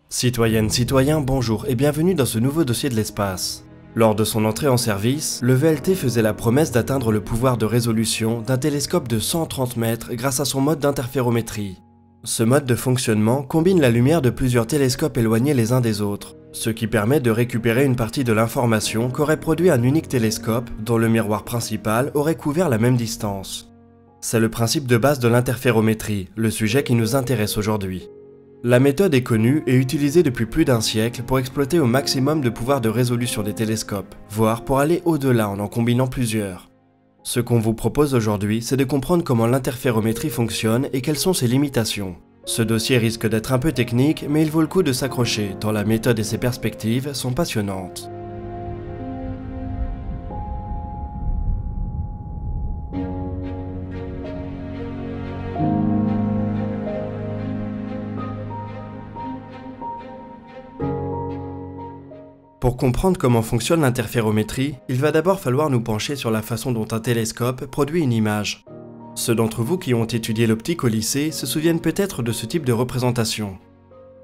Citoyennes, citoyens, bonjour et bienvenue dans ce nouveau dossier de l'espace. Lors de son entrée en service, le VLT faisait la promesse d'atteindre le pouvoir de résolution d'un télescope de 130 mètres grâce à son mode d'interférométrie. Ce mode de fonctionnement combine la lumière de plusieurs télescopes éloignés les uns des autres, ce qui permet de récupérer une partie de l'information qu'aurait produit un unique télescope dont le miroir principal aurait couvert la même distance. C'est le principe de base de l'interférométrie, le sujet qui nous intéresse aujourd'hui. La méthode est connue et utilisée depuis plus d'un siècle pour exploiter au maximum de pouvoir de résolution des télescopes, voire pour aller au-delà en combinant plusieurs. Ce qu'on vous propose aujourd'hui, c'est de comprendre comment l'interférométrie fonctionne et quelles sont ses limitations. Ce dossier risque d'être un peu technique, mais il vaut le coup de s'accrocher, tant la méthode et ses perspectives sont passionnantes. Pour comprendre comment fonctionne l'interférométrie, il va d'abord falloir nous pencher sur la façon dont un télescope produit une image. Ceux d'entre vous qui ont étudié l'optique au lycée se souviennent peut-être de ce type de représentation.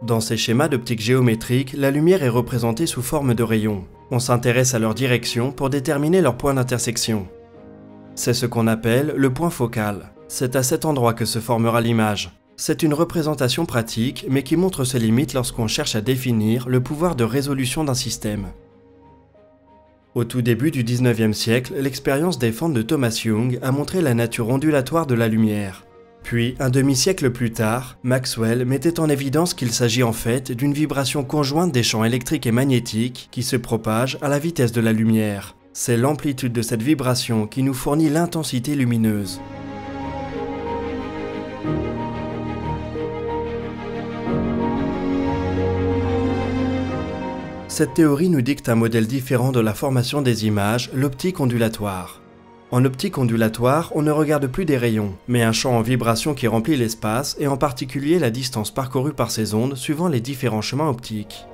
Dans ces schémas d'optique géométrique, la lumière est représentée sous forme de rayons. On s'intéresse à leur direction pour déterminer leur point d'intersection. C'est ce qu'on appelle le point focal. C'est à cet endroit que se formera l'image. C'est une représentation pratique, mais qui montre ses limites lorsqu'on cherche à définir le pouvoir de résolution d'un système. Au tout début du 19e siècle, l'expérience des fentes de Thomas Young a montré la nature ondulatoire de la lumière. Puis, un demi-siècle plus tard, Maxwell mettait en évidence qu'il s'agit en fait d'une vibration conjointe des champs électriques et magnétiques qui se propagent à la vitesse de la lumière. C'est l'amplitude de cette vibration qui nous fournit l'intensité lumineuse. Cette théorie nous dicte un modèle différent de la formation des images, l'optique ondulatoire. En optique ondulatoire, on ne regarde plus des rayons, mais un champ en vibration qui remplit l'espace et en particulier la distance parcourue par ces ondes suivant les différents chemins optiques.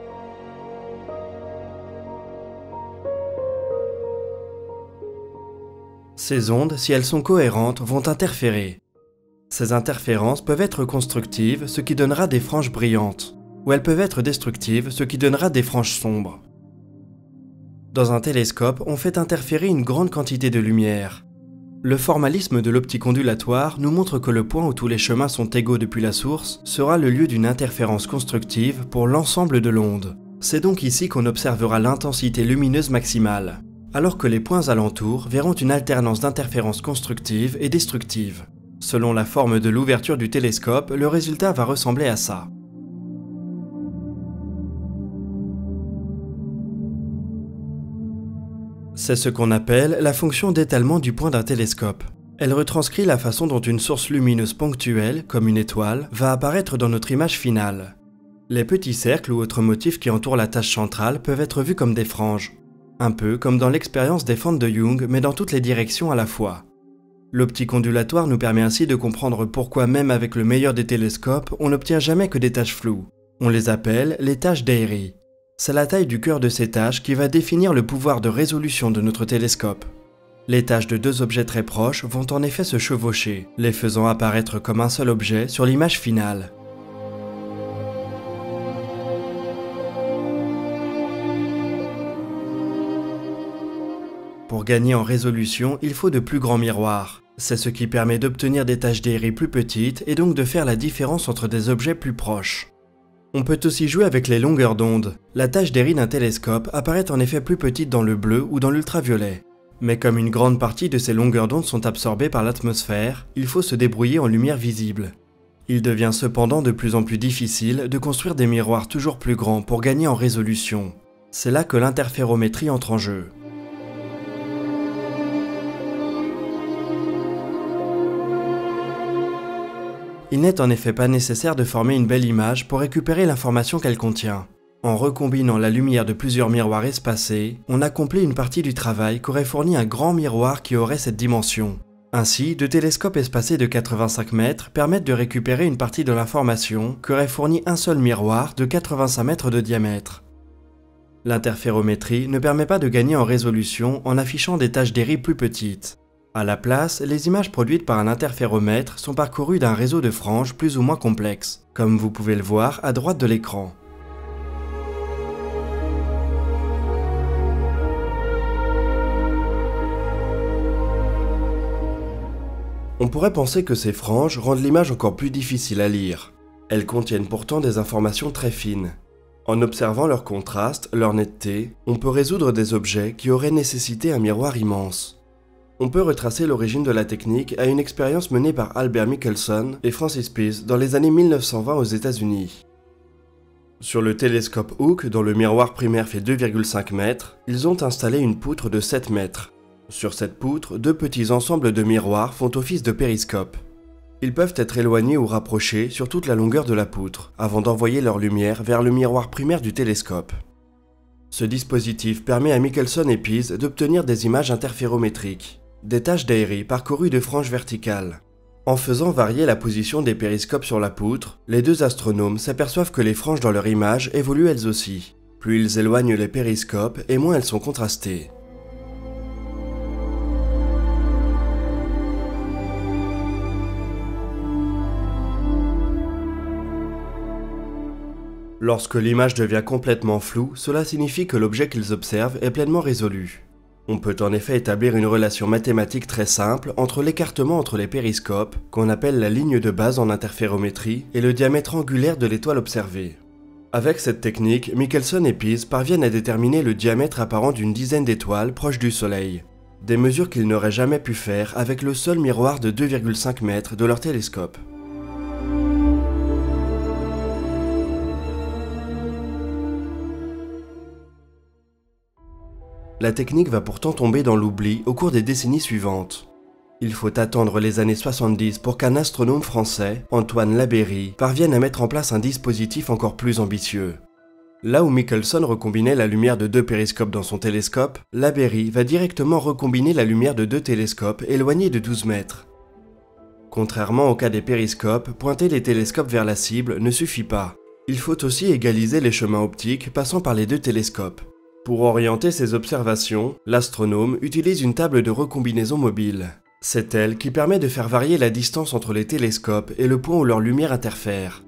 Ces ondes, si elles sont cohérentes, vont interférer. Ces interférences peuvent être constructives, ce qui donnera des franges brillantes, ou elles peuvent être destructives, ce qui donnera des franges sombres. Dans un télescope, on fait interférer une grande quantité de lumière. Le formalisme de l'optique ondulatoire nous montre que le point où tous les chemins sont égaux depuis la source sera le lieu d'une interférence constructive pour l'ensemble de l'onde. C'est donc ici qu'on observera l'intensité lumineuse maximale, alors que les points alentours verront une alternance d'interférences constructives et destructives. Selon la forme de l'ouverture du télescope, le résultat va ressembler à ça. C'est ce qu'on appelle la fonction d'étalement du point d'un télescope. Elle retranscrit la façon dont une source lumineuse ponctuelle, comme une étoile, va apparaître dans notre image finale. Les petits cercles ou autres motifs qui entourent la tache centrale peuvent être vus comme des franges. Un peu comme dans l'expérience des fentes de Young, mais dans toutes les directions à la fois. L'optique ondulatoire nous permet ainsi de comprendre pourquoi même avec le meilleur des télescopes, on n'obtient jamais que des taches floues. On les appelle les taches d'Airy. C'est la taille du cœur de ces taches qui va définir le pouvoir de résolution de notre télescope. Les taches de deux objets très proches vont en effet se chevaucher, les faisant apparaître comme un seul objet sur l'image finale. Pour gagner en résolution, il faut de plus grands miroirs. C'est ce qui permet d'obtenir des taches d'Airy plus petites et donc de faire la différence entre des objets plus proches. On peut aussi jouer avec les longueurs d'onde. La tache d'Airy d'un télescope apparaît en effet plus petite dans le bleu ou dans l'ultraviolet. Mais comme une grande partie de ces longueurs d'onde sont absorbées par l'atmosphère, il faut se débrouiller en lumière visible. Il devient cependant de plus en plus difficile de construire des miroirs toujours plus grands pour gagner en résolution. C'est là que l'interférométrie entre en jeu. Il n'est en effet pas nécessaire de former une belle image pour récupérer l'information qu'elle contient. En recombinant la lumière de plusieurs miroirs espacés, on accomplit une partie du travail qu'aurait fourni un grand miroir qui aurait cette dimension. Ainsi, deux télescopes espacés de 85 mètres permettent de récupérer une partie de l'information qu'aurait fourni un seul miroir de 85 mètres de diamètre. L'interférométrie ne permet pas de gagner en résolution en affichant des taches d'Airy plus petites. À la place, les images produites par un interféromètre sont parcourues d'un réseau de franges plus ou moins complexe, comme vous pouvez le voir à droite de l'écran. On pourrait penser que ces franges rendent l'image encore plus difficile à lire. Elles contiennent pourtant des informations très fines. En observant leur contraste, leur netteté, on peut résoudre des objets qui auraient nécessité un miroir immense. On peut retracer l'origine de la technique à une expérience menée par Albert Michelson et Francis Pease dans les années 1920 aux États-Unis. Sur le télescope Hooke, dont le miroir primaire fait 2,5 mètres, ils ont installé une poutre de 7 mètres. Sur cette poutre, deux petits ensembles de miroirs font office de périscope. Ils peuvent être éloignés ou rapprochés sur toute la longueur de la poutre, avant d'envoyer leur lumière vers le miroir primaire du télescope. Ce dispositif permet à Michelson et Pease d'obtenir des images interférométriques, des taches d'aérie parcourues de franges verticales. En faisant varier la position des périscopes sur la poutre, les deux astronomes s'aperçoivent que les franges dans leur image évoluent elles aussi. Plus ils éloignent les périscopes et moins elles sont contrastées. Lorsque l'image devient complètement floue, cela signifie que l'objet qu'ils observent est pleinement résolu. On peut en effet établir une relation mathématique très simple entre l'écartement entre les périscopes, qu'on appelle la ligne de base en interférométrie, et le diamètre angulaire de l'étoile observée. Avec cette technique, Michelson et Pease parviennent à déterminer le diamètre apparent d'une dizaine d'étoiles proches du Soleil, des mesures qu'ils n'auraient jamais pu faire avec le seul miroir de 2,5 mètres de leur télescope. La technique va pourtant tomber dans l'oubli au cours des décennies suivantes. Il faut attendre les années 70 pour qu'un astronome français, Antoine Labeyrie, parvienne à mettre en place un dispositif encore plus ambitieux. Là où Michelson recombinait la lumière de deux périscopes dans son télescope, Labeyrie va directement recombiner la lumière de deux télescopes éloignés de 12 mètres. Contrairement au cas des périscopes, pointer les télescopes vers la cible ne suffit pas. Il faut aussi égaliser les chemins optiques passant par les deux télescopes. Pour orienter ses observations, l'astronome utilise une table de recombinaison mobile. C'est elle qui permet de faire varier la distance entre les télescopes et le point où leur lumière interfère.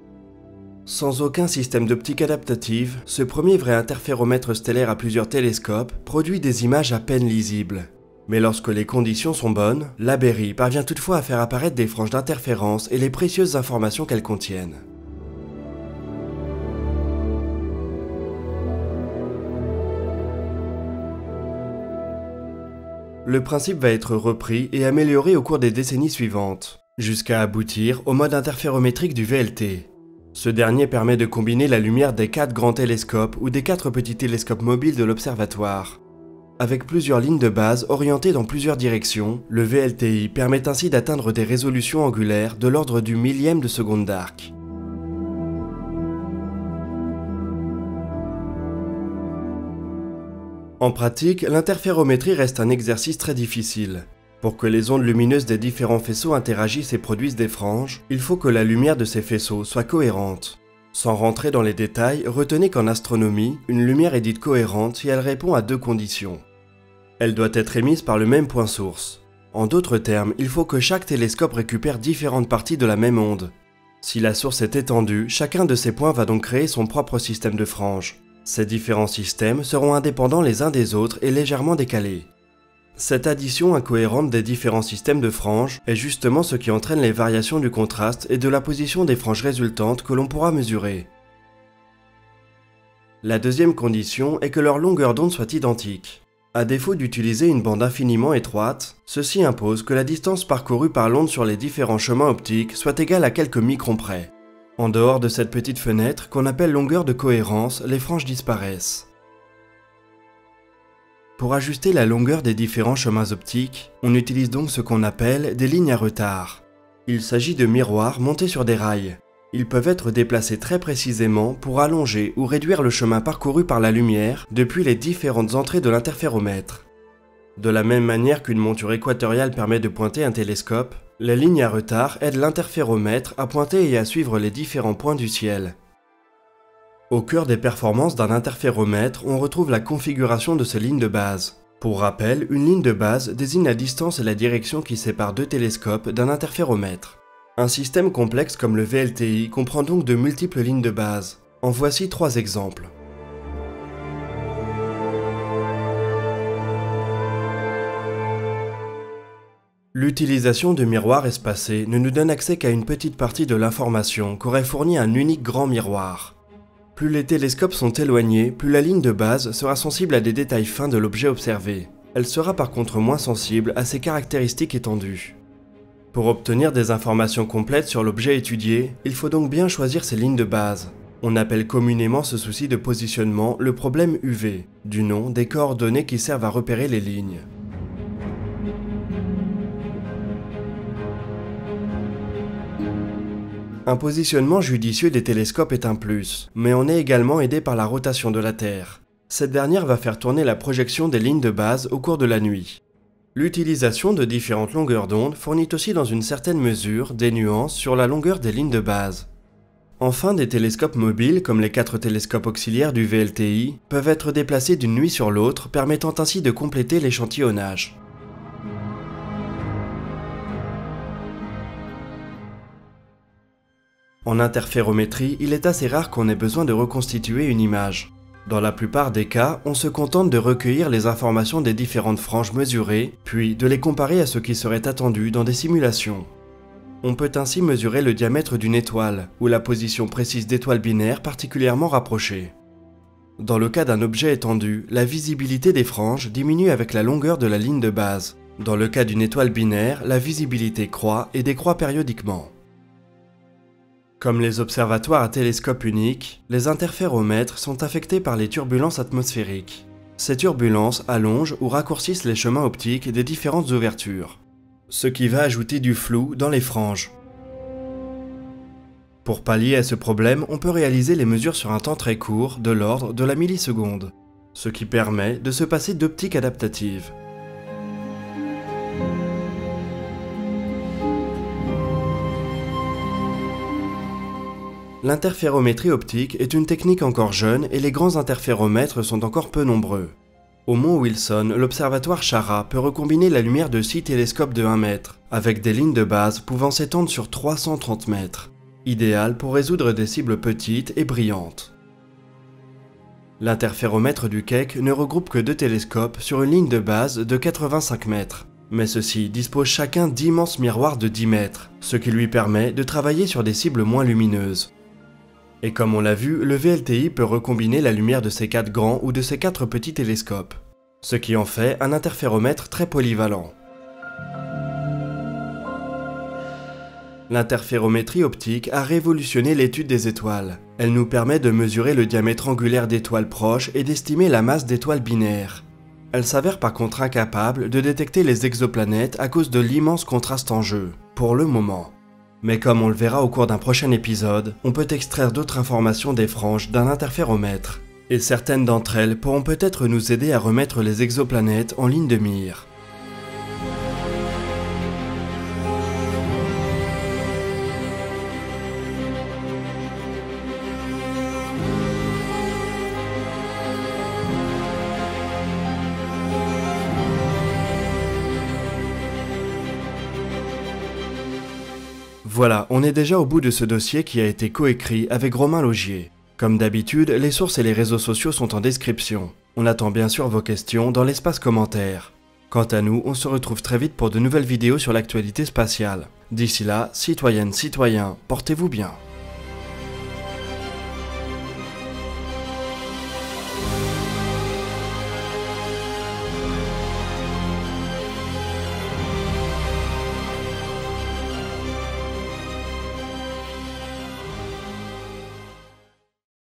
Sans aucun système d'optique adaptative, ce premier vrai interféromètre stellaire à plusieurs télescopes produit des images à peine lisibles. Mais lorsque les conditions sont bonnes, Labeyrie parvient toutefois à faire apparaître des franges d'interférence et les précieuses informations qu'elles contiennent. Le principe va être repris et amélioré au cours des décennies suivantes, jusqu'à aboutir au mode interférométrique du VLT. Ce dernier permet de combiner la lumière des 4 grands télescopes ou des 4 petits télescopes mobiles de l'observatoire. Avec plusieurs lignes de base orientées dans plusieurs directions, le VLTI permet ainsi d'atteindre des résolutions angulaires de l'ordre du millième de seconde d'arc. En pratique, l'interférométrie reste un exercice très difficile. Pour que les ondes lumineuses des différents faisceaux interagissent et produisent des franges, il faut que la lumière de ces faisceaux soit cohérente. Sans rentrer dans les détails, retenez qu'en astronomie, une lumière est dite cohérente si elle répond à deux conditions. Elle doit être émise par le même point source. En d'autres termes, il faut que chaque télescope récupère différentes parties de la même onde. Si la source est étendue, chacun de ces points va donc créer son propre système de franges. Ces différents systèmes seront indépendants les uns des autres et légèrement décalés. Cette addition incohérente des différents systèmes de franges est justement ce qui entraîne les variations du contraste et de la position des franges résultantes que l'on pourra mesurer. La deuxième condition est que leur longueur d'onde soit identique. À défaut d'utiliser une bande infiniment étroite, ceci impose que la distance parcourue par l'onde sur les différents chemins optiques soit égale à quelques microns près. En dehors de cette petite fenêtre qu'on appelle longueur de cohérence, les franges disparaissent. Pour ajuster la longueur des différents chemins optiques, on utilise donc ce qu'on appelle des lignes à retard. Il s'agit de miroirs montés sur des rails. Ils peuvent être déplacés très précisément pour allonger ou réduire le chemin parcouru par la lumière depuis les différentes entrées de l'interféromètre. De la même manière qu'une monture équatoriale permet de pointer un télescope, les lignes à retard aident l'interféromètre à pointer et à suivre les différents points du ciel. Au cœur des performances d'un interféromètre, on retrouve la configuration de ces lignes de base. Pour rappel, une ligne de base désigne la distance et la direction qui séparent deux télescopes d'un interféromètre. Un système complexe comme le VLTI comprend donc de multiples lignes de base. En voici 3 exemples. L'utilisation de miroirs espacés ne nous donne accès qu'à une petite partie de l'information qu'aurait fourni un unique grand miroir. Plus les télescopes sont éloignés, plus la ligne de base sera sensible à des détails fins de l'objet observé. Elle sera par contre moins sensible à ses caractéristiques étendues. Pour obtenir des informations complètes sur l'objet étudié, il faut donc bien choisir ses lignes de base. On appelle communément ce souci de positionnement le problème UV, du nom des coordonnées qui servent à repérer les lignes. Un positionnement judicieux des télescopes est un plus, mais on est également aidé par la rotation de la Terre. Cette dernière va faire tourner la projection des lignes de base au cours de la nuit. L'utilisation de différentes longueurs d'onde fournit aussi dans une certaine mesure des nuances sur la longueur des lignes de base. Enfin, des télescopes mobiles, comme les 4 télescopes auxiliaires du VLTI, peuvent être déplacés d'une nuit sur l'autre, permettant ainsi de compléter l'échantillonnage. En interférométrie, il est assez rare qu'on ait besoin de reconstituer une image. Dans la plupart des cas, on se contente de recueillir les informations des différentes franges mesurées, puis de les comparer à ce qui serait attendu dans des simulations. On peut ainsi mesurer le diamètre d'une étoile, ou la position précise d'étoiles binaires particulièrement rapprochées. Dans le cas d'un objet étendu, la visibilité des franges diminue avec la longueur de la ligne de base. Dans le cas d'une étoile binaire, la visibilité croît et décroît périodiquement. Comme les observatoires à télescope unique, les interféromètres sont affectés par les turbulences atmosphériques. Ces turbulences allongent ou raccourcissent les chemins optiques des différentes ouvertures, ce qui va ajouter du flou dans les franges. Pour pallier à ce problème, on peut réaliser les mesures sur un temps très court, de l'ordre de la milliseconde, ce qui permet de se passer d'optique adaptative. L'interférométrie optique est une technique encore jeune et les grands interféromètres sont encore peu nombreux. Au mont Wilson, l'observatoire Schara peut recombiner la lumière de 6 télescopes de 1 mètre, avec des lignes de base pouvant s'étendre sur 330 mètres, idéal pour résoudre des cibles petites et brillantes. L'interféromètre du Keck ne regroupe que 2 télescopes sur une ligne de base de 85 mètres, mais ceux-ci disposent chacun d'immenses miroirs de 10 mètres, ce qui lui permet de travailler sur des cibles moins lumineuses. Et comme on l'a vu, le VLTI peut recombiner la lumière de ces 4 grands ou de ces 4 petits télescopes, ce qui en fait un interféromètre très polyvalent. L'interférométrie optique a révolutionné l'étude des étoiles. Elle nous permet de mesurer le diamètre angulaire d'étoiles proches et d'estimer la masse d'étoiles binaires. Elle s'avère par contre incapable de détecter les exoplanètes à cause de l'immense contraste en jeu, pour le moment. Mais comme on le verra au cours d'un prochain épisode, on peut extraire d'autres informations des franges d'un interféromètre, et certaines d'entre elles pourront peut-être nous aider à remettre les exoplanètes en ligne de mire. Voilà, on est déjà au bout de ce dossier qui a été coécrit avec Romain Laugier. Comme d'habitude, les sources et les réseaux sociaux sont en description. On attend bien sûr vos questions dans l'espace commentaire. Quant à nous, on se retrouve très vite pour de nouvelles vidéos sur l'actualité spatiale. D'ici là, citoyennes, citoyens, portez-vous bien.